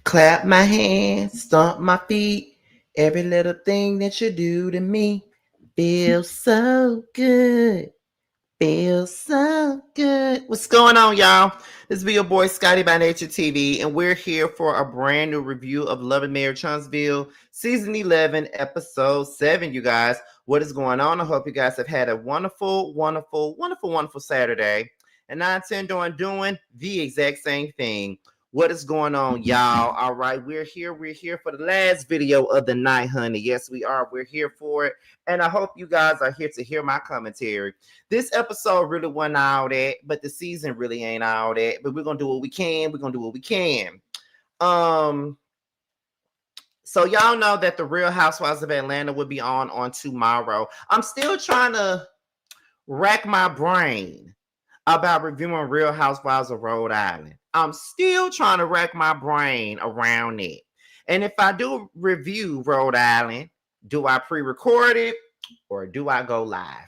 Clap my hands, stomp my feet. Every little thing that you do to me feels so good. Feels so good. What's going on, y'all? This is your boy Scotty by Nature TV, and we're here for a brand new review of Love and Marriage Huntsville, Season 11, Episode 7, you guys. What is going on? I hope you guys have had a wonderful, wonderful, wonderful, wonderful Saturday. And I intend on doing the exact same thing. What is going on, y'all? All right, we're here. We're here for the last video of the night, honey. Yes, we are. We're here for it. And I hope you guys are here to hear my commentary. This episode really wasn't all that, but the season really ain't all that. But we're gonna do what we can. We're gonna do what we can. So y'all know that the Real Housewives of Atlanta will be on tomorrow. I'm still trying to rack my brain about reviewing Real Housewives of Rhode Island. I'm still trying to rack my brain around it. And if I do review Rhode Island, do I pre-record it or do I go live?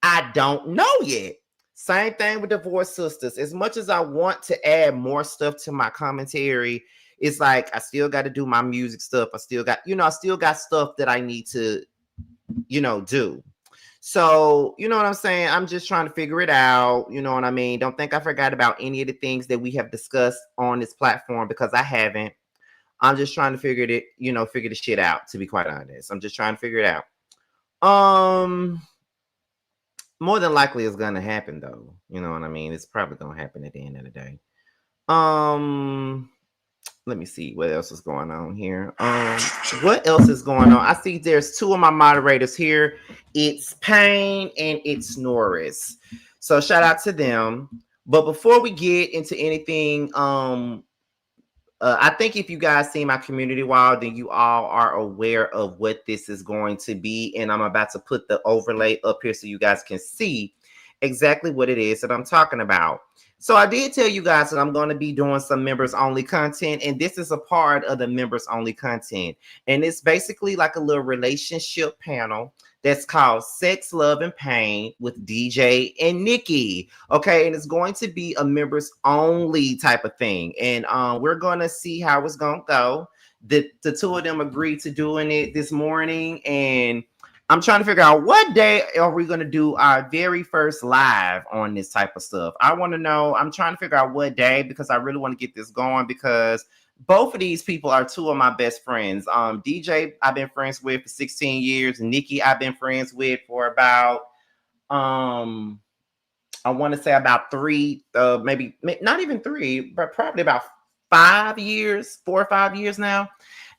I don't know yet. Same thing with Divorce Sisters. As much as I want to add more stuff to my commentary, it's like I still got to do my music stuff. I still got stuff that I need to, do. So, you know what I'm saying? I'm just trying to figure it out. You know what I mean? Don't think I forgot about any of the things that we have discussed on this platform because I haven't. I'm just trying to figure the shit out, to be quite honest. I'm just trying to figure it out. More than likely it's gonna happen though. You know what I mean? It's probably gonna happen at the end of the day. Let me see what else is going on here. What else is going on? I see there's two of my moderators here. It's Payne and it's Norris. So shout out to them. But before we get into anything, I think if you guys see my community wall, then you all are aware of what this is going to be. And I'm about to put the overlay up here so you guys can see exactly what it is that I'm talking about. So I did tell you guys that I'm going to be doing some members only content, and this is a part of the members only content. And it's basically like a little relationship panel that's called Sex, Love, and Pain with DJ and Nikki. Okay, and it's going to be a members only type of thing. And we're going to see how it's going to go. The two of them agreed to doing it this morning, and I'm trying to figure out what day are we going to do our very first live on this type of stuff. I want to know. I'm trying to figure out what day because I really want to get this going because both of these people are two of my best friends. DJ, I've been friends with for 16 years. Nikki, I've been friends with for about, I want to say about 3, maybe not even 3, but probably about 5 years, 4 or 5 years now.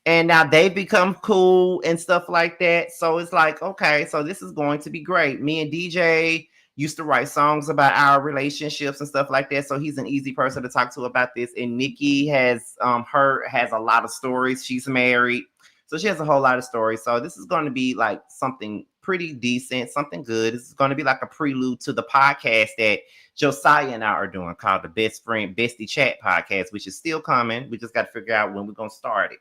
And now they've become cool and stuff like that. So it's like, okay, so this is going to be great. Me and DJ used to write songs about our relationships and stuff like that. So he's an easy person to talk to about this. And Nikki has has a lot of stories. She's married. So she has a whole lot of stories. So this is going to be like something pretty decent, something good. This is going to be like a prelude to the podcast that Josiah and I are doing called the Best Friend Bestie Chat podcast, which is still coming. We just got to figure out when we're going to start it.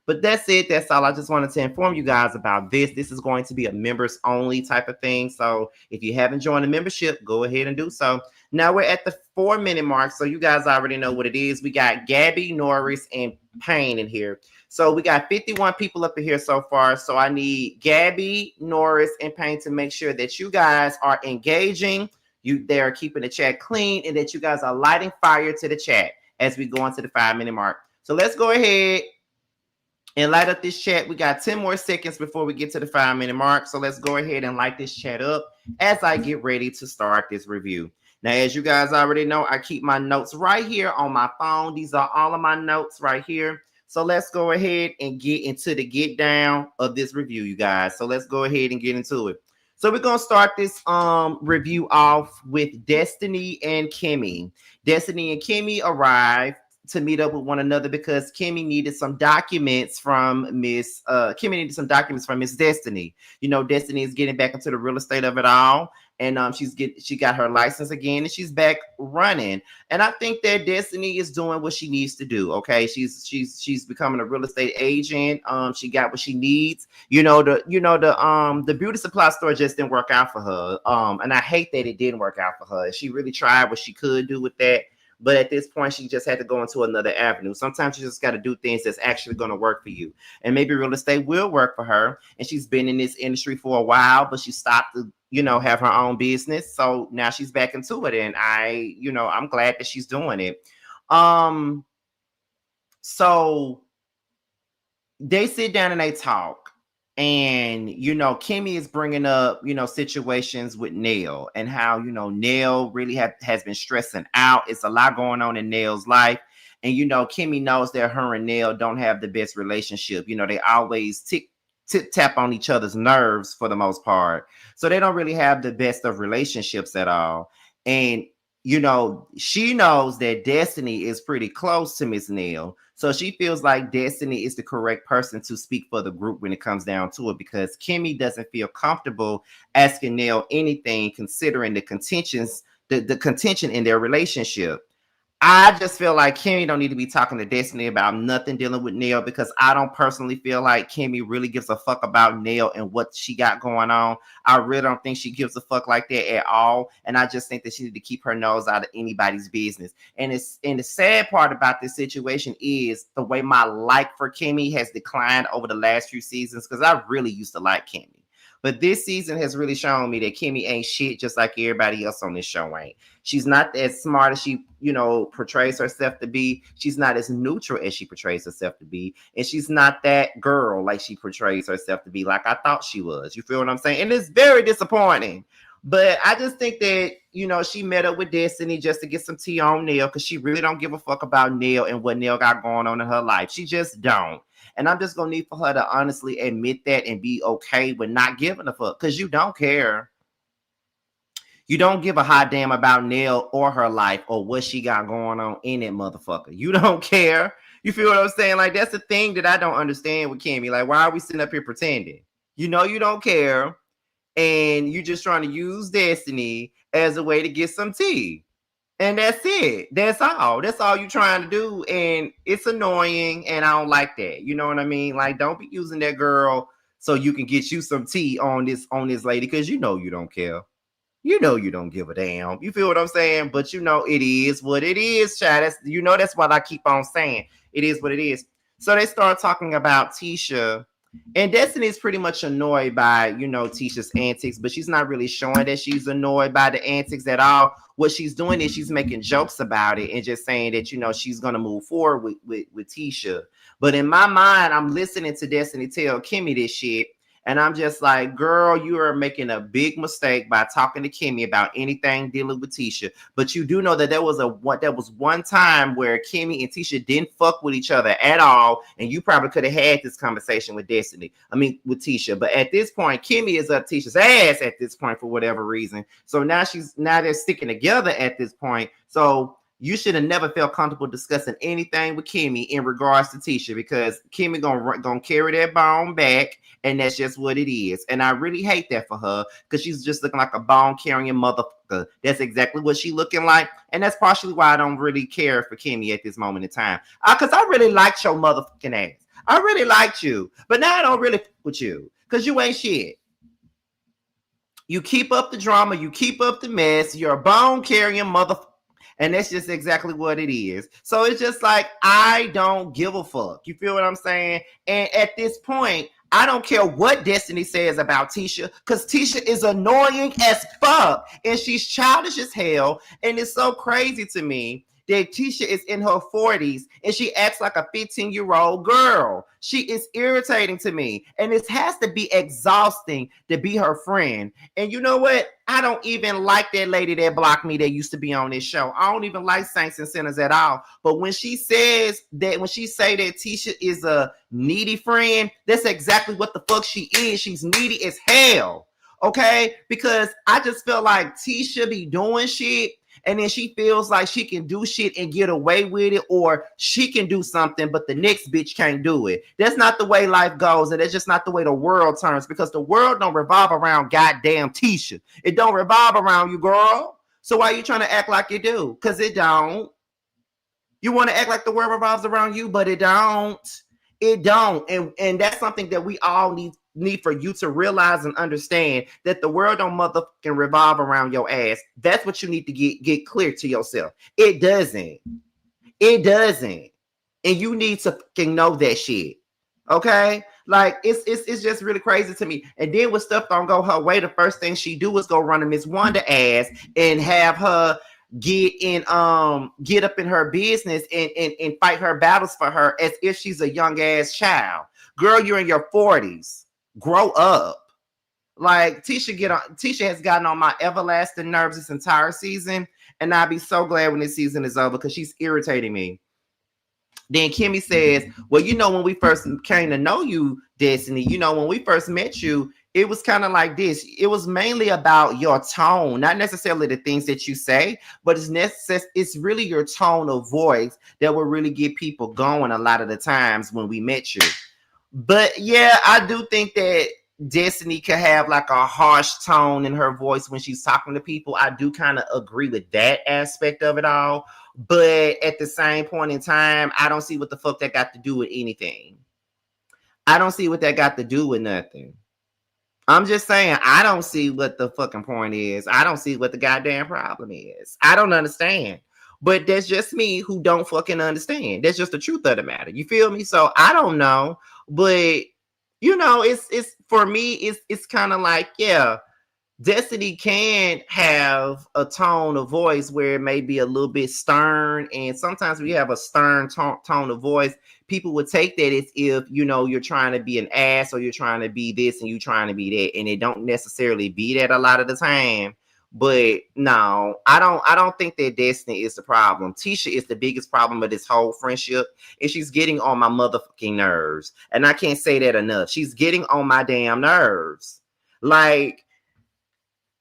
But that's it. That's all. I just wanted to inform you guys about this. This is going to be a members only type of thing. So if you haven't joined the membership, go ahead and do so. Now we're at the 4-minute mark. So you guys already know what it is. We got Gabby, Norris, and Payne in here. So we got 51 people up in here so far. So I need Gabby, Norris, and Payne to make sure that you guys are engaging. They are keeping the chat clean and that you guys are lighting fire to the chat as we go into the 5-minute mark. So let's go ahead and light up this chat. We got 10 more seconds before we get to the 5-minute mark. So let's go ahead and light this chat up as I get ready to start this review. Now, as you guys already know, I keep my notes right here on my phone. These are all of my notes right here. So let's go ahead and get into the get down of this review, you guys. So let's go ahead and get into it. So we're going to start this review off with Destiny and Kimmy. Destiny and Kimmy arrived to meet up with one another because Kimmy needed some documents from Miss Destiny. You know, Destiny is getting back into the real estate of it all, and she got her license again, and she's back running. And I think that Destiny is doing what she needs to do. Okay, she's becoming a real estate agent. She got what she needs. The beauty supply store just didn't work out for her. And I hate that it didn't work out for her. She really tried what she could do with that. But at this point, she just had to go into another avenue. Sometimes you just got to do things that's actually going to work for you. And maybe real estate will work for her. And she's been in this industry for a while, but she stopped to, have her own business. So now she's back into it. And I'm glad that she's doing it. So they sit down and they talk. And, Kimmy is bringing up, situations with Nell and how, Nell really has been stressing out. It's a lot going on in Nell's life. And, Kimmy knows that her and Nell don't have the best relationship. They always tap on each other's nerves for the most part. So they don't really have the best of relationships at all. And, she knows that Destiny is pretty close to Miss Nell. So she feels like Destiny is the correct person to speak for the group when it comes down to it, because Kimmy doesn't feel comfortable asking Nell anything considering the contentions, the contention in their relationship. I just feel like Kimmy don't need to be talking to Destiny about nothing dealing with Nell, because I don't personally feel like Kimmy really gives a fuck about Nell and what she got going on. I really don't think she gives a fuck like that at all. And I just think that she need to keep her nose out of anybody's business. And the sad part about this situation is the way my like for Kimmy has declined over the last few seasons, because I really used to like Kimmy. But this season has really shown me that Kimmy ain't shit, just like everybody else on this show ain't. She's not as smart as she, portrays herself to be. She's not as neutral as she portrays herself to be. And she's not that girl like she portrays herself to be, like I thought she was. You feel what I'm saying? And it's very disappointing. But I just think that, she met up with Destiny just to get some tea on Nell, because she really don't give a fuck about Nell and what Nell got going on in her life. She just don't. And I'm just going to need for her to honestly admit that and be okay with not giving a fuck, because you don't care. You don't give a hot damn about Nell or her life or what she got going on in that motherfucker. You don't care. You feel what I'm saying? Like, that's the thing that I don't understand with Kimmy. Like, why are we sitting up here pretending? You don't care. And you're just trying to use Destiny as a way to get some tea. And that's it. That's all. That's all you're trying to do. And it's annoying. And I don't like that. You know what I mean? Like, don't be using that girl so you can get you some tea on this lady, because you don't care. You don't give a damn. You feel what I'm saying? But it is what it is, child. That's what I keep on saying. It is what it is. So they start talking about Tisha. And Destiny is pretty much annoyed by, Tisha's antics, but she's not really showing that she's annoyed by the antics at all. What she's doing is she's making jokes about it and just saying that, she's going to move forward with Tisha. But in my mind, I'm listening to Destiny tell Kimmy this shit. And I'm just like, girl, you are making a big mistake by talking to Kimmy about anything dealing with Tisha. But you do know that there was one time where Kimmy and Tisha didn't fuck with each other at all. And you probably could have had this conversation with with Tisha. But at this point, Kimmy is up Tisha's ass at this point for whatever reason. So now they're sticking together at this point. So you should have never felt comfortable discussing anything with Kimmy in regards to Tisha, because Kimmy gonna carry that bone back, and that's just what it is. And I really hate that for her, because she's just looking like a bone carrying motherfucker. That's exactly what she's looking like, and that's partially why I don't really care for Kimmy at this moment in time. Because I really liked your motherfucking ass. I really liked you, but now I don't really fuck with you, because you ain't shit. You keep up the drama, you keep up the mess. You're a bone carrying motherfucker. And that's just exactly what it is. So it's just like, I don't give a fuck. You feel what I'm saying? And at this point, I don't care what Destiny says about Tisha, because Tisha is annoying as fuck. And she's childish as hell. And it's so crazy to me that Tisha is in her 40s and she acts like a 15-year-old girl. She is irritating to me. And it has to be exhausting to be her friend. And you know what? I don't even like that lady that blocked me that used to be on this show. I don't even like Saints and Sinners at all. But when she say that Tisha is a needy friend, that's exactly what the fuck she is. She's needy as hell. Okay? Because I just feel like Tisha be doing shit, and then she feels like she can do shit and get away with it, or she can do something, but the next bitch can't do it. That's not the way life goes, and that's just not the way the world turns, because the world don't revolve around goddamn Tisha. It don't revolve around you, girl. So why are you trying to act like you do? Because it don't. You want to act like the world revolves around you, but it don't. It don't. And that's something that we all need need for you to realize and understand that the world don't motherfucking revolve around your ass. That's what you need to get clear to yourself. It doesn't. It doesn't. And you need to fucking know that shit. Okay? Like it's just really crazy to me. And then when stuff don't go her way, the first thing she do is go run to Miss Wonder ass and have her get up in her business and fight her battles for her as if she's a young ass child. Girl, you're in your 40s. Grow up. Like Tisha has gotten on my everlasting nerves this entire season, and I'll be so glad when this season is over because she's irritating me. Then Kimmy says, well, when we first came to know you, Destiny, when we first met you, it was kind of like this. It was mainly about your tone, not necessarily the things that you say, but it's really your tone of voice that will really get people going a lot of the times when we met you. But yeah, I do think that Destiny could have like a harsh tone in her voice when she's talking to people. I do kind of agree with that aspect of it all. But at the same point in time, I don't see what the fuck that got to do with anything. I don't see what that got to do with nothing. I'm just saying, I don't see what the fucking point is. I don't see what the goddamn problem is. I don't understand. But that's just me who don't fucking understand. That's just the truth of the matter. You feel me? So I don't know. But it's for me, it's kind of like, yeah, Destiny can have a tone of voice where it may be a little bit stern, and sometimes we have a stern tone of voice. People would take that as if you're trying to be an ass or you're trying to be this and you're trying to be that, and it don't necessarily be that a lot of the time. But no, I don't think that Destiny is the problem. Tisha is the biggest problem of this whole friendship, and she's getting on my motherfucking nerves. And I can't say that enough. She's getting on my damn nerves. Like,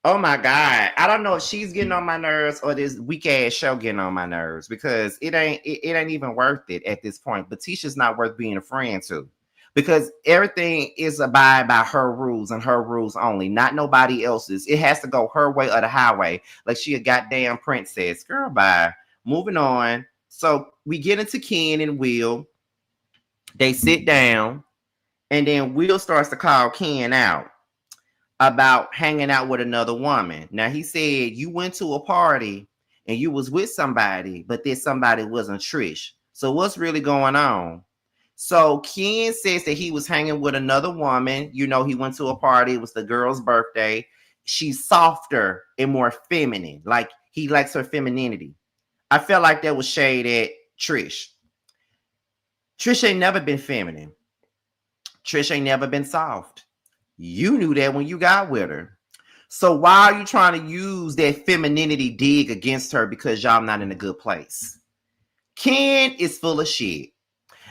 oh my God. I don't know if she's getting on my nerves or this weak ass show getting on my nerves, because it ain't even worth it at this point. But Tisha's not worth being a friend to, because everything is abide by her rules and her rules only, not nobody else's. It has to go her way or the highway. Like she a goddamn princess. Girl, bye. Moving on. So we get into Ken and Will. They sit down, and then Will starts to call Ken out about hanging out with another woman. Now he said you went to a party and you was with somebody, but this somebody wasn't Trish. So what's really going on? So Ken says that he was hanging with another woman. He went to a party. It was the girl's birthday. She's softer and more feminine. Like he likes her femininity. I felt like that was shade at Trish. Trish ain't never been feminine. Trish ain't never been soft. You knew that when you got with her. So why are you trying to use that femininity dig against her because y'all not in a good place? Ken is full of shit.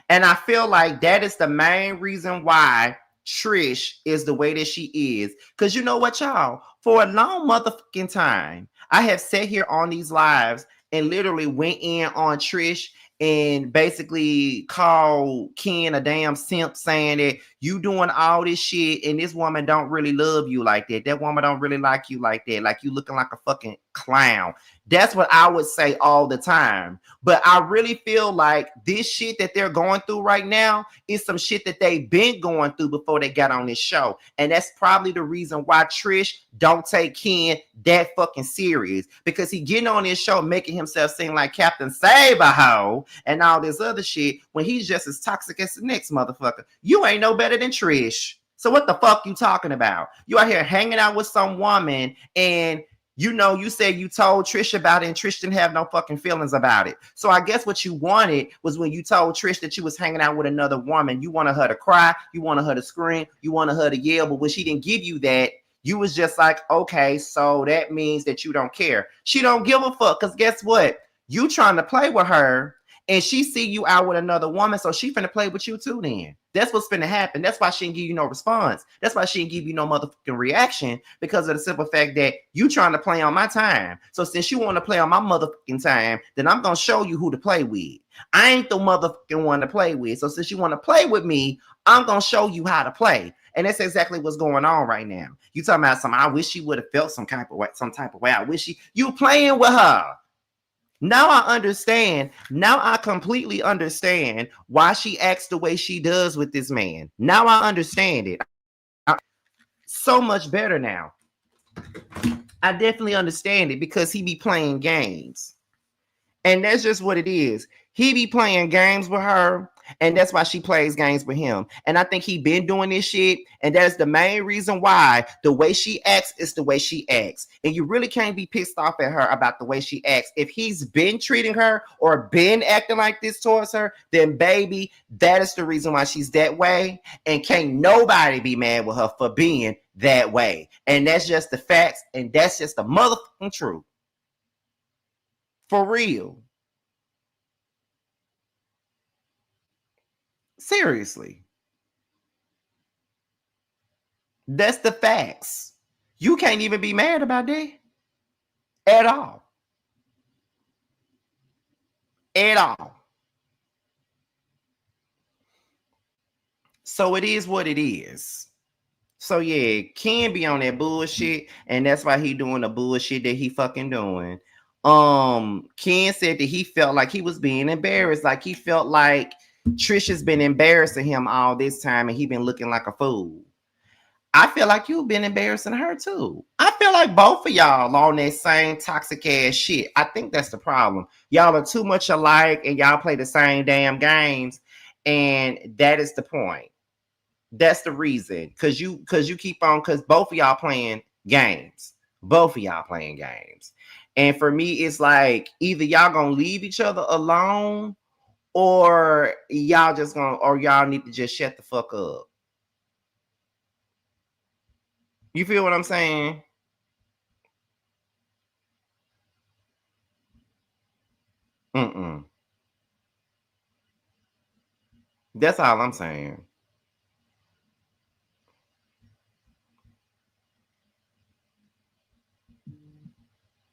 And I feel like that is the main reason why Trish is the way that she is. Because you know what, y'all? For a long motherfucking time, I have sat here on these lives and literally went in on Trish and basically call Ken a damn simp, saying that you doing all this shit and this woman don't really love you like that. That woman don't really like you like that. Like you looking like a fucking clown. That's what I would say all the time. But I really feel like this shit that they're going through right now is some shit that they've been going through before they got on this show. And that's probably the reason why Trish don't take Ken that fucking serious, because he getting on this show making himself seem like Captain Save-A-Ho and all this other shit when he's just as toxic as the next motherfucker. You ain't no better than Trish. So what the fuck you talking about? You out here hanging out with some woman and you said you told Trish about it and Trish didn't have no fucking feelings about it. So I guess what you wanted was when you told Trish that you was hanging out with another woman, you wanted her to cry, you wanted her to scream, you wanted her to yell. But when she didn't give you that, you was just like, okay, so that means that you don't care. She don't give a fuck, because guess what? You trying to play with her and she see you out with another woman, so she finna play with you too then. That's what's finna happen. That's why she didn't give you no response. That's why she didn't give you no motherfucking reaction, because of the simple fact that you trying to play on my time. So since you want to play on my motherfucking time, then I'm gonna show you who to play with. I ain't the motherfucking one to play with. So since you want to play with me, I'm gonna show you how to play. And that's exactly what's going on right now. You talking about I wish she would have felt some type of way. I wish you playing with her. Now I understand. Now I completely understand why she acts the way she does with this man. Now I understand it. So much better now. I definitely understand it because he be playing games. And that's just what it is. He be playing games with her, and that's why she plays games with him. And I think he been doing this shit, and that's the main reason why the way she acts is the way she acts. And you really can't be pissed off at her about the way she acts. If he's been treating her or been acting like this towards her, then baby, that is the reason why she's that way. And can't nobody be mad with her for being that way. And that's just the facts, and that's just the motherfucking truth. For real. Seriously. That's the facts. You can't even be mad about that. At all. At all. So it is what it is. So yeah, Ken be on that bullshit, and that's why he doing the bullshit that he fucking doing. Ken said that he felt like he was being embarrassed, like he felt like Trisha's been embarrassing him all this time, and he been looking like a fool. I feel like you've been embarrassing her too. I feel like both of y'all on that same toxic ass shit. I think that's the problem. Y'all are too much alike, and y'all play the same damn games, and that is the point. That's the reason. Cause you keep on, cause both of y'all playing games. Both of y'all playing games. And for me, it's like either y'all gonna leave each other alone, or y'all need to just shut the fuck up. You feel what I'm saying? That's all I'm saying.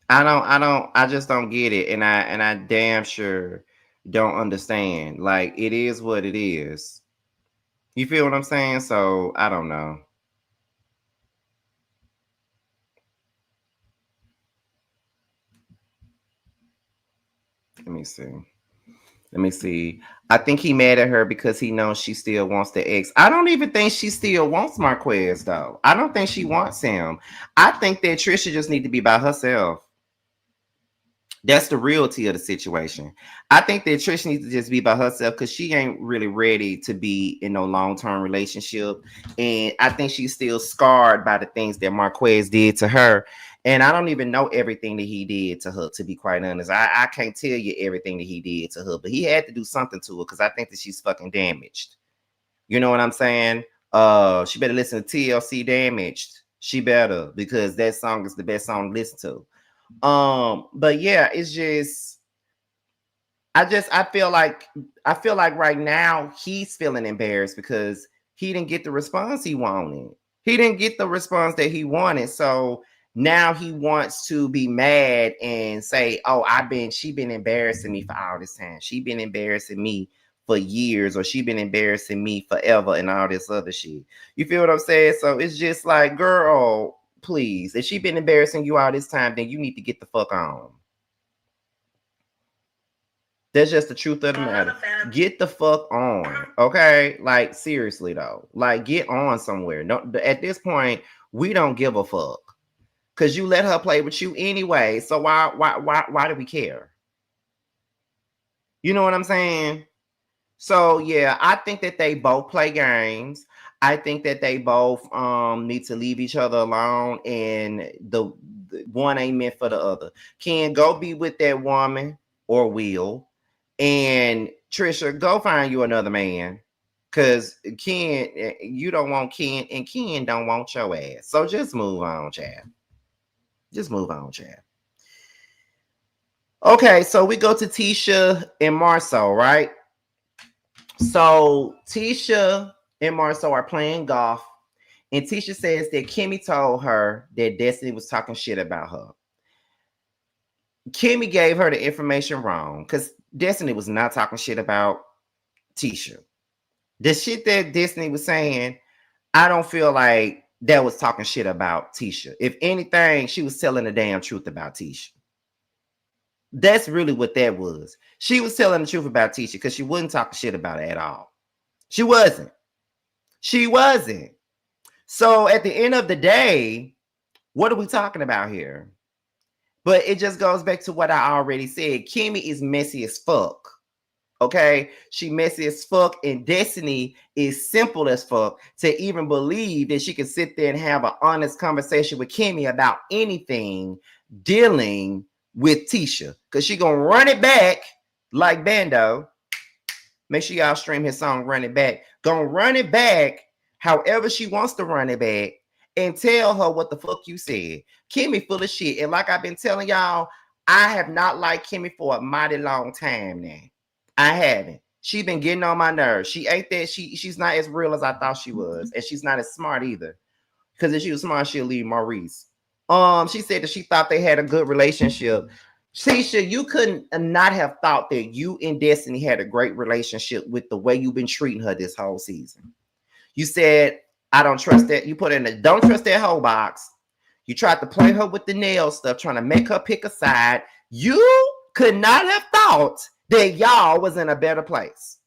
I just don't get it. And I damn sure don't understand. Like, it is what it is. You feel what I'm saying? So I don't know. Let me see. Let me see. I think he mad at her because he knows she still wants the ex. I don't even think she still wants Marquez though. I don't think she wants him. I think that Trisha just need to be by herself. That's the reality of the situation. I think that Trish needs to just be by herself because she ain't really ready to be in no long-term relationship. And I think she's still scarred by the things that Marquez did to her. And I don't even know everything that he did to her, to be quite honest. I can't tell you everything that he did to her, but he had to do something to her because I think that she's fucking damaged. You know what I'm saying? She better listen to TLC Damaged. She better, because that song is the best song to listen to. But yeah, it's just I feel like right now he's feeling embarrassed because he didn't get the response he wanted. He didn't get the response that he wanted. So now he wants to be mad and say, "Oh, she been embarrassing me for all this time. She been embarrassing me for years, or she been embarrassing me forever, and all this other shit." You feel what I'm saying? So it's just like, girl, please, if she been embarrassing you all this time, then you need to get the fuck on. That's just the truth of the matter. Get the fuck on, okay? Like, seriously though, like, get on somewhere. No, at this point, we don't give a fuck because you let her play with you anyway. So why do we care? You know what I'm saying? So yeah, I think that they both play games. I think that they both need to leave each other alone, and the one ain't meant for the other. Can go be with that woman, or will, and Trisha, go find you another man. Cause Ken, you don't want Ken, and Ken don't want your ass. So just move on, Chad. Just move on, Chad. Okay, so we go to Tisha and Marceau, right? So Tisha and Marceau are playing golf, and Tisha says that Kimmy told her that Destiny was talking shit about her. Kimmy gave her the information wrong because Destiny was not talking shit about Tisha. The shit that Destiny was saying, I don't feel like that was talking shit about Tisha. If anything, she was telling the damn truth about Tisha. That's really what that was. She was telling the truth about Tisha because she wasn't talking shit about her at all. She wasn't. She wasn't. So at the end of the day, what are we talking about here? But it just goes back to what I already said. Kimmy is messy as fuck. Okay, she messy as fuck, and Destiny is simple as fuck to even believe that she can sit there and have an honest conversation with Kimmy about anything dealing with Tisha, because she gonna run it back like Bando. Make sure y'all stream his song Run It Back. Gonna run it back however she wants to run it back and tell her what the fuck you said. Kimmy full of shit. And like I've been telling y'all, I have not liked Kimmy for a mighty long time now. I haven't. She been getting on my nerves. She ain't that. She's not as real as I thought she was. And she's not as smart either. Because if she was smart, she'll leave Maurice. She said that she thought they had a good relationship. Tisha, you couldn't not have thought that you and Destiny had a great relationship with the way you've been treating her this whole season. You said, I don't trust that. You put in the don't trust that whole box. You tried to play her with the nail stuff, trying to make her pick a side. You could not have thought that y'all was in a better place.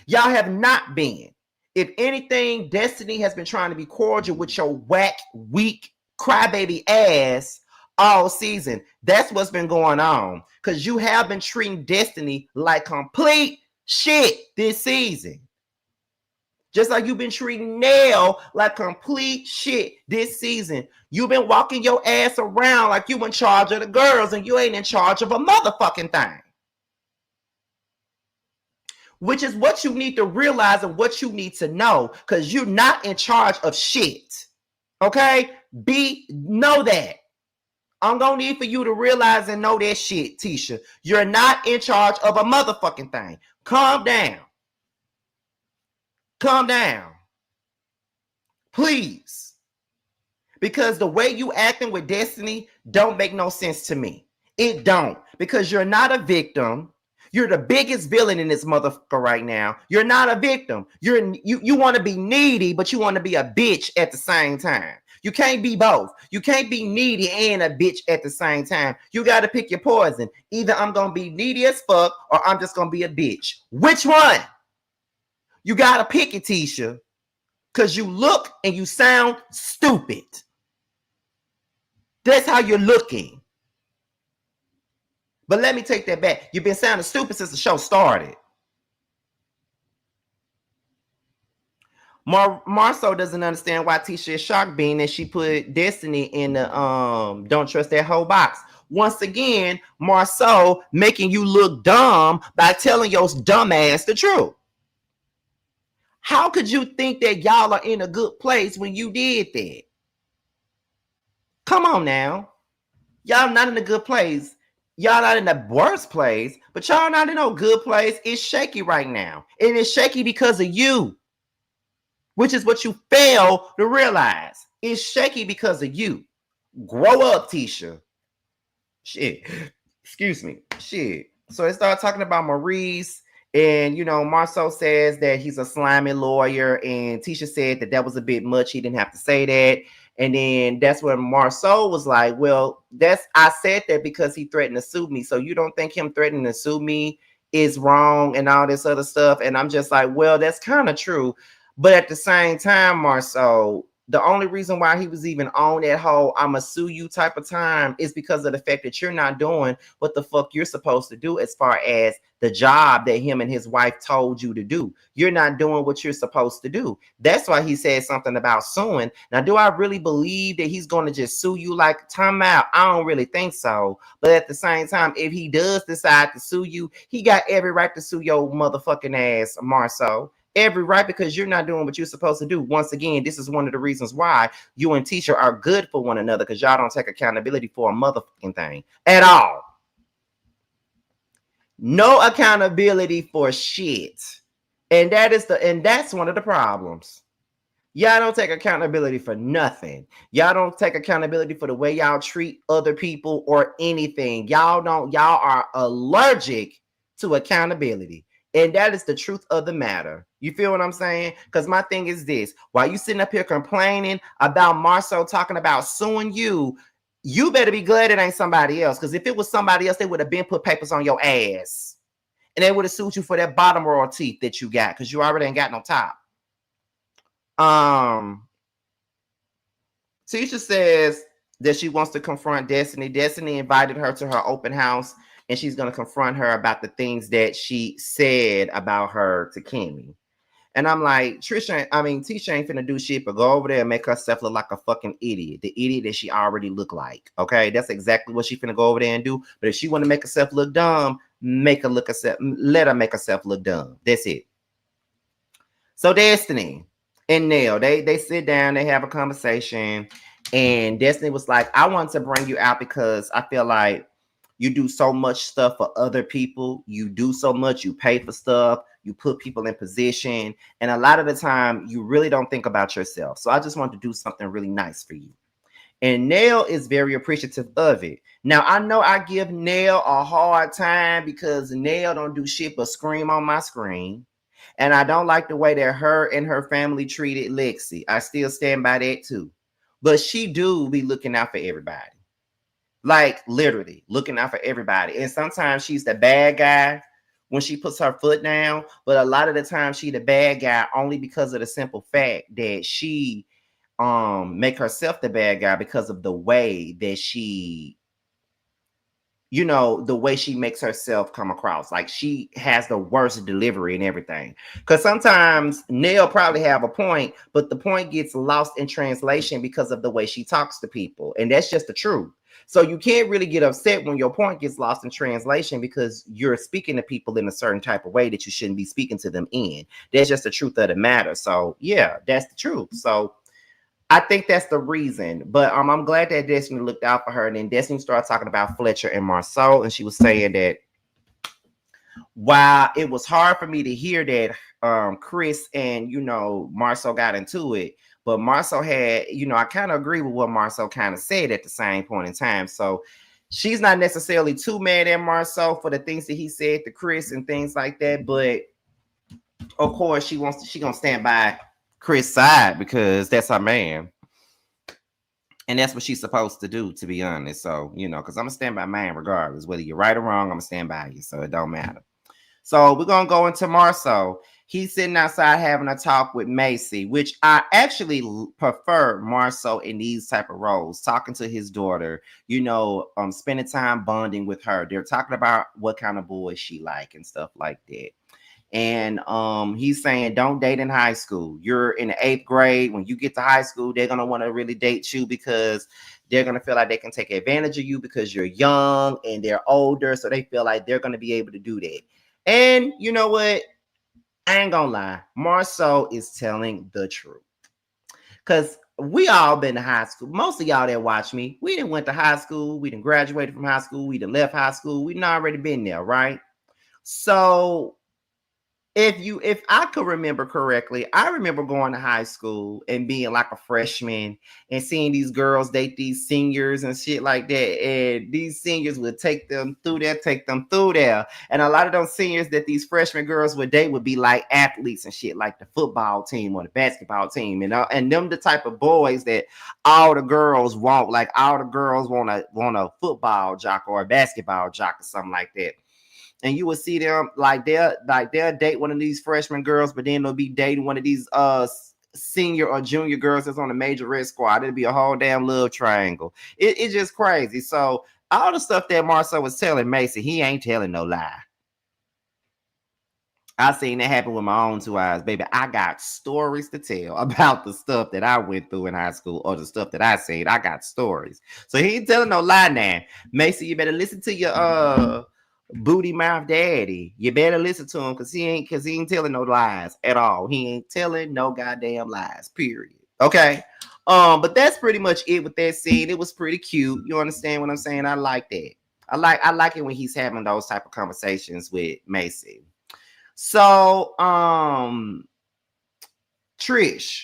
Y'all have not been. If anything, Destiny has been trying to be cordial with your whack, weak, crybaby ass all season. That's what's been going on. Because you have been treating Destiny like complete shit this season. Just like you've been treating Nell like complete shit this season. You've been walking your ass around like you in charge of the girls and you ain't in charge of a motherfucking thing. Which is what you need to realize and what you need to know, because you're not in charge of shit. Okay? Know that. I'm gonna need for you to realize and know that shit, Tisha. You're not in charge of a motherfucking thing. Calm down. Calm down. Please. Because the way you acting with Destiny don't make no sense to me. It don't. Because you're not a victim. You're the biggest villain in this motherfucker right now. You're not a victim. You want to be needy, but you want to be a bitch at the same time. You can't be both. You can't be needy and a bitch at the same time. You got to pick your poison. Either I'm going to be needy as fuck or I'm just going to be a bitch. Which one? You got to pick it, Tisha. Because you look and you sound stupid. That's how you're looking. But let me take that back. You've been sounding stupid since the show started. Marceau doesn't understand why Tisha is shocked, being that she put Destiny in the don't trust that whole box. Once again, Marceau making you look dumb by telling your dumb ass the truth. How could you think that y'all are in a good place when you did that? Come on now. Y'all not in a good place. Y'all not in the worst place, but y'all not in no good place. It's shaky right now. And it's shaky because of you, which is what you fail to realize. It's shaky because of you. Grow up, Tisha. Shit. Excuse me. Shit. So they start talking about Maurice, and, Marceau says that he's a slimy lawyer, and Tisha said that was a bit much. He didn't have to say that. And then that's when Marceau was like, well, I said that because he threatened to sue me. So you don't think him threatening to sue me is wrong and all this other stuff? And I'm just like, well, that's kind of true. But at the same time, Marceau, the only reason why he was even on that whole I'ma sue you type of time is because of the fact that you're not doing what the fuck you're supposed to do as far as the job that him and his wife told you to do. You're not doing what you're supposed to do. That's why he said something about suing. Now, do I really believe that he's going to just sue you like time out? I don't really think so. But at the same time, if he does decide to sue you, he got every right to sue your motherfucking ass, Marceau. Every right, because you're not doing what you're supposed to do. Once again, this is one of the reasons why you and Tisha are good for one another, because y'all don't take accountability for a motherfucking thing at all. No accountability for shit. And that's one of the problems. Y'all don't take accountability for nothing. Y'all don't take accountability for the way y'all treat other people or anything. Y'all are allergic to accountability. And that is the truth of the matter. You feel what I'm saying? Because my thing is this. While you sitting up here complaining about Marceau talking about suing you, you better be glad it ain't somebody else. Because if it was somebody else, they would have been put papers on your ass. And they would have sued you for that bottom row of teeth that you got. Because you already ain't got no top. Tisha says that she wants to confront Destiny. Destiny invited her to her open house, and she's going to confront her about the things that she said about her to Kimmy. And I'm like, Tisha ain't finna do shit but go over there and make herself look like a fucking idiot. The idiot that she already looked like. Okay, that's exactly what she finna go over there and do. But if she want to make herself look dumb, let her make herself look dumb. That's it. So Destiny and Nell, they sit down, they have a conversation, and Destiny was like, I want to bring you out because I feel like you do so much stuff for other people. You do so much, you pay for stuff, you put people in position, and a lot of the time you really don't think about yourself. So I just want to do something really nice for you. And Nell is very appreciative of it. Now I know I give Nell a hard time because Nell don't do shit but scream on my screen. And I don't like the way that her and her family treated Lexi. I still stand by that too. But she do be looking out for everybody. Like literally looking out for everybody. And sometimes she's the bad guy when she puts her foot down. But a lot of the time she the bad guy only because of the simple fact that she make herself the bad guy because of the way that she, the way she makes herself come across. Like she has the worst delivery and everything. Because sometimes Nell probably have a point, but the point gets lost in translation because of the way she talks to people. And that's just the truth. So you can't really get upset when your point gets lost in translation because you're speaking to people in a certain type of way that you shouldn't be speaking to them in. That's just the truth of the matter. So yeah, that's the truth. So I think that's the reason. But I'm glad that Destiny looked out for her. And then Destiny started talking about Fletcher and Marceau. And she was saying that while it was hard for me to hear that Chris and, Marceau got into it, but Marceau had, I kind of agree with what Marceau kind of said at the same point in time. So she's not necessarily too mad at Marceau for the things that he said to Chris and things like that. But of course, she gonna stand by Chris' side because that's her man. And that's what she's supposed to do, to be honest. So, because I'm going to stand by mine regardless. Whether you're right or wrong, I'm going to stand by you. So it don't matter. So we're going to go into Marceau. He's sitting outside having a talk with Macy, which I actually prefer Marceau in these type of roles. Talking to his daughter, spending time bonding with her. They're talking about what kind of boys she like and stuff like that. And he's saying don't date in high school. You're in the 8th grade. When you get to high school, they're gonna want to really date you because they're gonna feel like they can take advantage of you because you're young and they're older, so they feel like they're gonna be able to do that. And you know what? I ain't gonna lie, Marceau is telling the truth. Cause we all been to high school. Most of y'all that watch me, we didn't went to high school, we didn't graduated from high school, we done left high school, we done already been there, right? So if I could remember correctly, I remember going to high school and being like a freshman and seeing these girls date these seniors and shit like that. And these seniors would take them through there. And a lot of those seniors that these freshman girls would date would be like athletes and shit, like the football team or the basketball team. And them the type of boys that all the girls want. Like all the girls want a football jock or a basketball jock or something like that. And you will see them they'll date one of these freshman girls, but then they'll be dating one of these senior or junior girls that's on the Major Red Squad. It'll be a whole damn love triangle. It's just crazy. So all the stuff that Marceau was telling Macy, he ain't telling no lie. I seen that happen with my own 2 eyes, baby. I got stories to tell about the stuff that I went through in high school or the stuff that I seen. I got stories. So he ain't telling no lie now. Macy, you better listen to your booty mouth daddy. You better listen to him because he ain't telling no lies at all. He ain't telling no goddamn lies, period. Okay. But that's pretty much it with that scene. It was pretty cute. You understand what I'm saying? I like that. I like it when he's having those type of conversations with Macy. So Trish,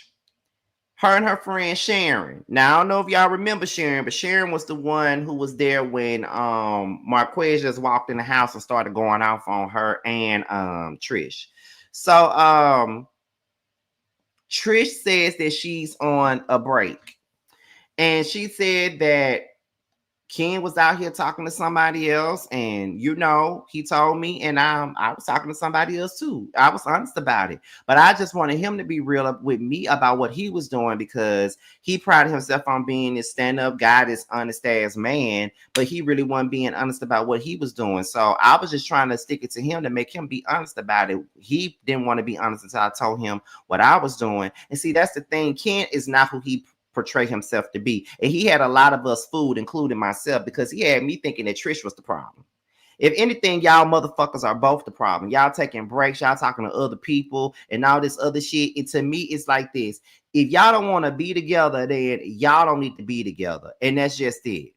her and her friend Sharon. Now I don't know if y'all remember Sharon, but Sharon was the one who was there when Marquez just walked in the house and started going off on her and Trish. So Trish says that she's on a break. And she said that Ken was out here talking to somebody else, and he told me, and I was talking to somebody else too. I was honest about it, but I just wanted him to be real up with me about what he was doing, because he prided himself on being this stand-up guy, this honest ass man, but he really wasn't being honest about what he was doing. So I was just trying to stick it to him to make him be honest about it. He didn't want to be honest until I told him what I was doing. And see, that's the thing. Ken is not who he portray himself to be. And he had a lot of us fooled, including myself, because he had me thinking that Trish was the problem. If anything, y'all motherfuckers are both the problem. Y'all taking breaks, y'all talking to other people and all this other shit. And to me, it's like this. If y'all don't want to be together, then y'all don't need to be together. And that's just it.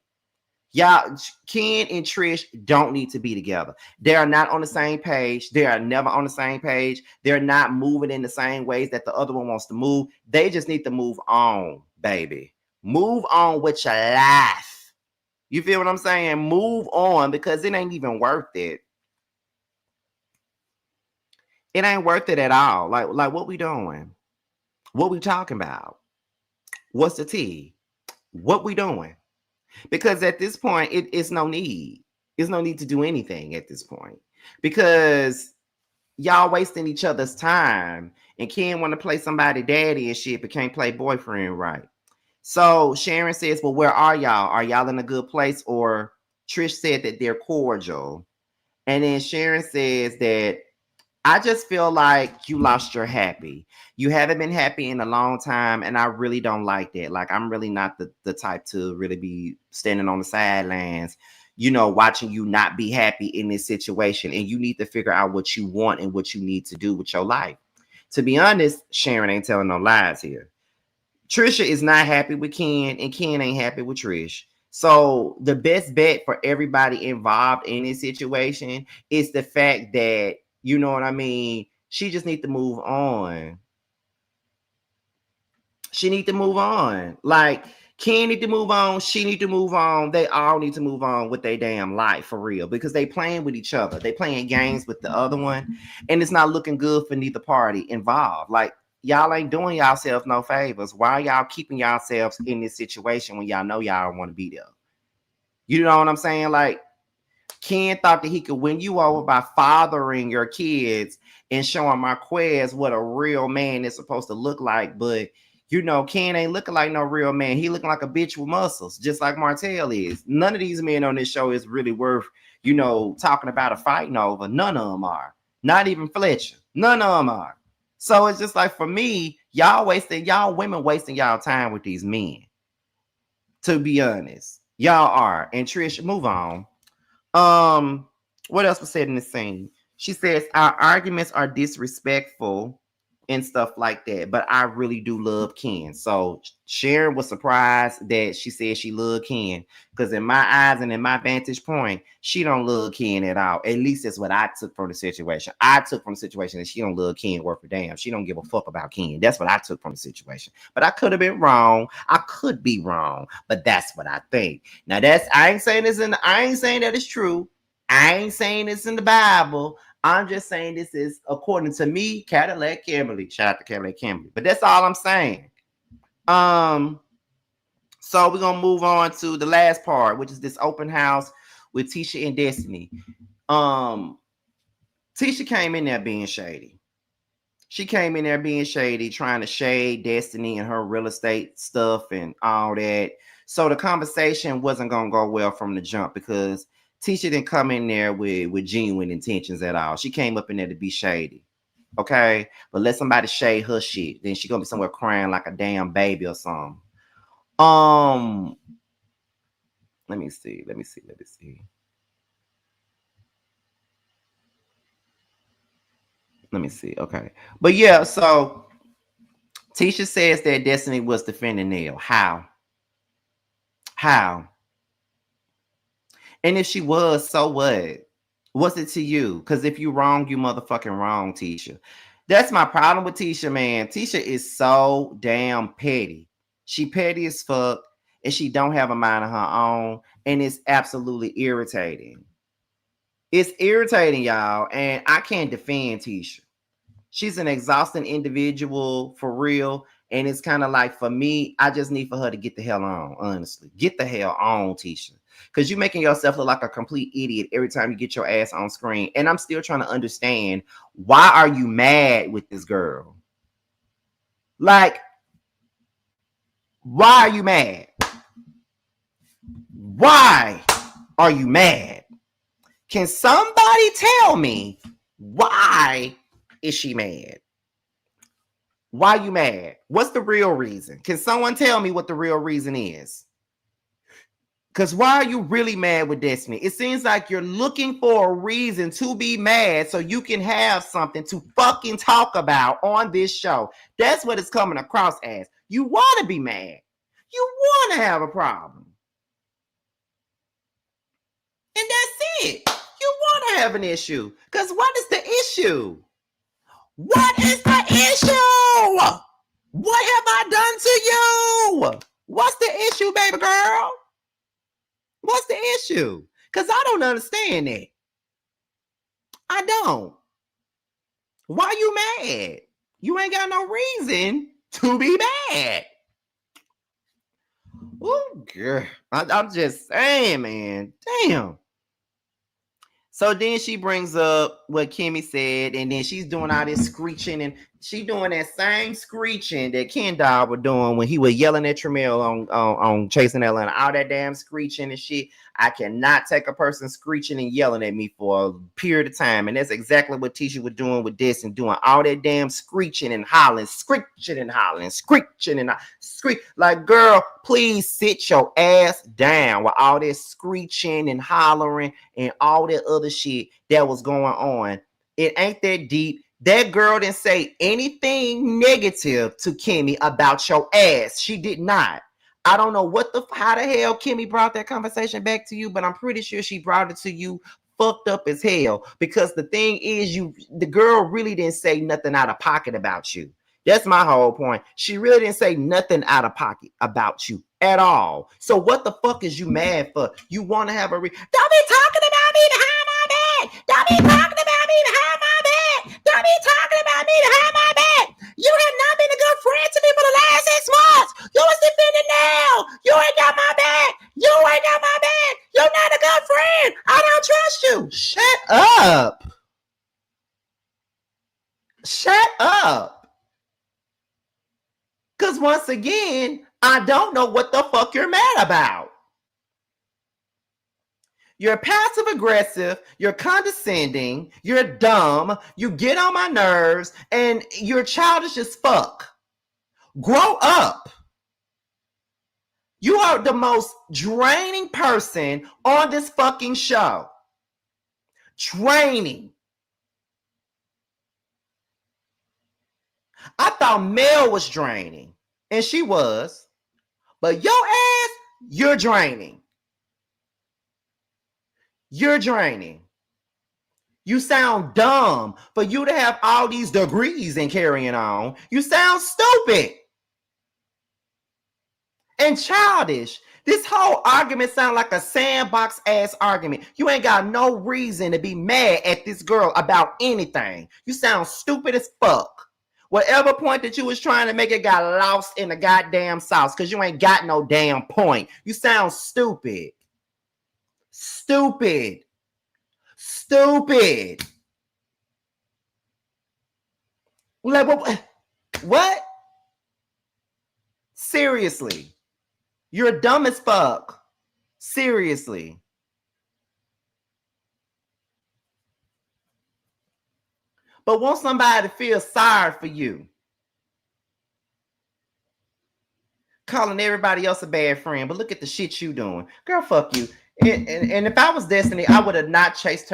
Y'all, Ken and Trish don't need to be together. They are not on the same page. They are never on the same page. They're not moving in the same ways that the other one wants to move. They just need to move on, baby. Move on with your life. You feel what I'm saying? Move on, because it ain't even worth it. It ain't worth it at all. Like what we doing? What we talking about? What's the tea? What we doing? Because at this point, it's no need. There's no need to do anything at this point, because y'all wasting each other's time, and Ken want to play somebody daddy and shit, but can't play boyfriend right. So Sharon says, well, where are y'all? Are y'all in a good place? Or Trish said that they're cordial. And then Sharon says that I just feel like you lost your happy. You haven't been happy in a long time, and I really don't like that. Like, I'm really not the type to really be standing on the sidelines, watching you not be happy in this situation. And you need to figure out what you want and what you need to do with your life. To be honest, Sharon ain't telling no lies here. Trisha is not happy with Ken, and Ken ain't happy with Trish. So the best bet for everybody involved in this situation is the fact that, you know what I mean, she just needs to move on. She need to move on. Like, Ken need to move on. She need to move on. They all need to move on with their damn life, for real, because they playing with each other. They playing games with the other one, and it's not looking good for neither party involved. Like, y'all ain't doing yourselves no favors. Why y'all keeping yourselves in this situation when y'all know y'all don't want to be there? You know what I'm saying? Like, Ken thought that he could win you over by fathering your kids and showing Marquez what a real man is supposed to look like. But, Ken ain't looking like no real man. He looking like a bitch with muscles, just like Martell is. None of these men on this show is really worth, talking about a fighting over. None of them are. Not even Fletcher. None of them are. So it's just like, for me, y'all women wasting y'all time with these men. To be honest, y'all are. And Trish, move on. What else was said in the scene? She says our arguments are disrespectful and stuff like that, but I really do love Ken. So Sharon was surprised that she said she loved Ken, because in my eyes and in my vantage point, she don't love Ken at all. At least that's what I took from the situation. I took from the situation that she don't love Ken worth a damn. She don't give a fuck about Ken. That's what I took from the situation. But I could have been wrong. I could be wrong, but that's what I think. Now I ain't saying that it's true. I ain't saying it's in the Bible. I'm just saying this is according to me, Cadillac Kimberly. Shout out to Cadillac Kimberly. But that's all I'm saying. So we're gonna move on to the last part, which is this open house with Tisha and Destiny. Tisha came in there being shady. She came in there being shady, trying to shade Destiny and her real estate stuff and all that. So the conversation wasn't gonna go well from the jump, because Tisha didn't come in there with genuine intentions at all. She came up in there to be shady. Okay? But let somebody shade her shit. Then she gonna be somewhere crying like a damn baby or something. Let me see. Okay. But yeah, so Tisha says that Destiny was defending Nell. How? And if she was, so what? What's it to you? Because if you wrong, you motherfucking wrong, Tisha. That's my problem with Tisha, man. Tisha is so damn petty. She petty as fuck, and she don't have a mind of her own, and it's absolutely irritating. It's irritating, y'all, and I can't defend Tisha. She's an exhausting individual, for real, And it's kind of like, for me, I just need for her to get the hell on, honestly. Get the hell on, Tisha. Because you're making yourself look like a complete idiot every time you get your ass on screen. And I'm still trying to understand, why are you mad with this girl? Like, why are you mad? Why are you mad? Can somebody tell me, why is she mad? Why are you mad? What's the real reason? Can someone tell me what the real reason is? Because why are you really mad with Destiny? It seems like you're looking for a reason to be mad so you can have something to fucking talk about on this show. That's what it's coming across as. You want to be mad. You want to have a problem. And that's it. You want to have an issue. Because what is the issue? What is the issue? What have I done to you? What's the issue, baby girl? What's the issue? Because I don't understand it. I don't. Why you mad? You ain't got no reason to be mad. Oh, girl. I'm just saying, man. Damn. So then she brings up what Kimmy said, and then she's doing all this screeching, and she doing that same screeching that Ken Dodd was doing when he was yelling at Tramiel on Chasing Atlanta. All that damn screeching and shit. I cannot take a person screeching and yelling at me for a period of time, and that's exactly what Tisha was doing with this, and doing all that damn screeching and hollering, screeching and hollering, screeching and screech. Like, girl, please sit your ass down with all this screeching and hollering and all that other shit that was going on. It ain't that deep. That girl didn't say anything negative to Kimmy about your ass. She did not. I don't know how the hell Kimmy brought that conversation back to you, but I'm pretty sure she brought it to you fucked up as hell. Because the thing is, the girl really didn't say nothing out of pocket about you. That's my whole point. She really didn't say nothing out of pocket about you at all. So what the fuck is you mad for? You want to have a don't be talking about me behind my back. Don't be talking about me behind my back. Don't be talking about me behind my back. You have not been a good friend to me for the last 6 months. You was defending Nell. You ain't got my back. You ain't got my back. You're not a good friend. I don't trust you. Shut up. Shut up. Because once again, I don't know what the fuck you're mad about. You're passive aggressive, you're condescending, you're dumb, you get on my nerves, and you're childish as fuck. Grow up. You are the most draining person on this fucking show. Draining. I thought Mel was draining, and she was. But your ass, you're draining. You're draining. You sound dumb for you to have all these degrees and carrying on. You sound stupid and childish. This whole argument sounds like a sandbox ass argument. You ain't got no reason to be mad at this girl about anything. You sound stupid as fuck. Whatever point that you was trying to make, it got lost in the goddamn sauce because you ain't got no damn point. You sound stupid. Stupid. Stupid. Like, what? Seriously. You're dumb as fuck. Seriously. But want somebody to feel sorry for you. Calling everybody else a bad friend, but look at the shit you doing. Girl, fuck you. And if I was Destiny, I would have not chased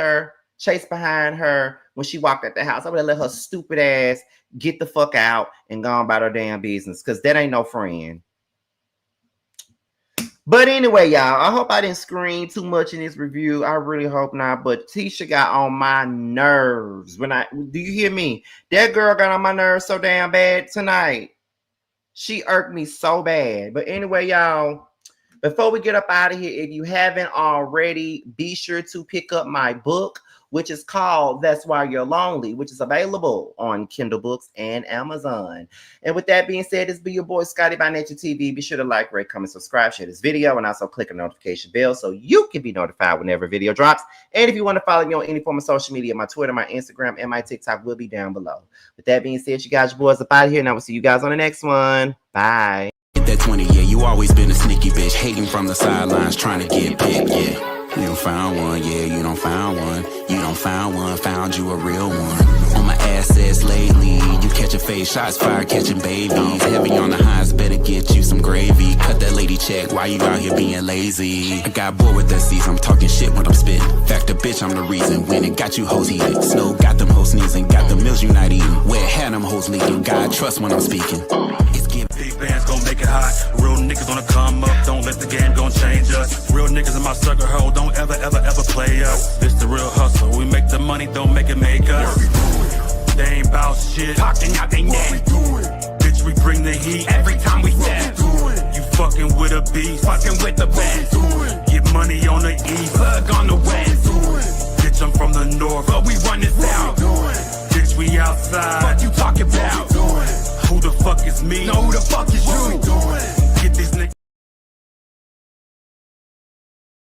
behind her when she walked at the house. I would have let her stupid ass get the fuck out and gone about her damn business, because that ain't no friend. But anyway, y'all, I hope I didn't scream too much in this review. I really hope not. But Tisha got on my nerves. Do you hear me? That girl got on my nerves so damn bad tonight. She irked me so bad. But anyway, y'all, before we get up out of here, if you haven't already, be sure to pick up my book, which is called That's Why You're Lonely, which is available on Kindle Books and Amazon. And with that being said, it's be your boy Scotty by Nature TV. Be sure to like, rate, comment, subscribe, share this video, and also click the notification bell so you can be notified whenever a video drops. And if you want to follow me on any form of social media, my Twitter, my Instagram, and my TikTok will be down below. With that being said, you guys, your boys up out of here, and I will see you guys on the next one. Bye. Get that 20, yeah, you always been a sneaky bitch, hating from the sidelines, trying to get picked, yeah. You don't found one, yeah, you don't found one. You don't found one, found you a real one. On my assets lately, you catch a face, shots fired, catching babies. Heavy on the highs, better get you some gravy. Cut that lady check, why you out here being lazy? I got bored with that season, I'm talking shit when I'm spitting. Fact a bitch, I'm the reason, when it got you hoes heated. Snow got them hoes sneezing, got the mills you not eating. Where had them hoes leaking, God trust when I'm speaking. It's giving. Big bands gon' make it hot. Real niggas gonna come up. Don't let the game gon' change us. Real niggas in my sucker hole. Don't ever, ever, ever play us. This the real hustle. We make the money, don't make it make us. They ain't bout shit. Talking out they neck. Bitch, we bring the heat. Every time we step. You fucking with a beast. Fucking with the best. Get money on the east. Plug on the west. Bitch, I'm from the north. But we run this out. Bitch, we outside. What you talking about? Who the fuck is me? Know who the fuck is you? Get these niggas.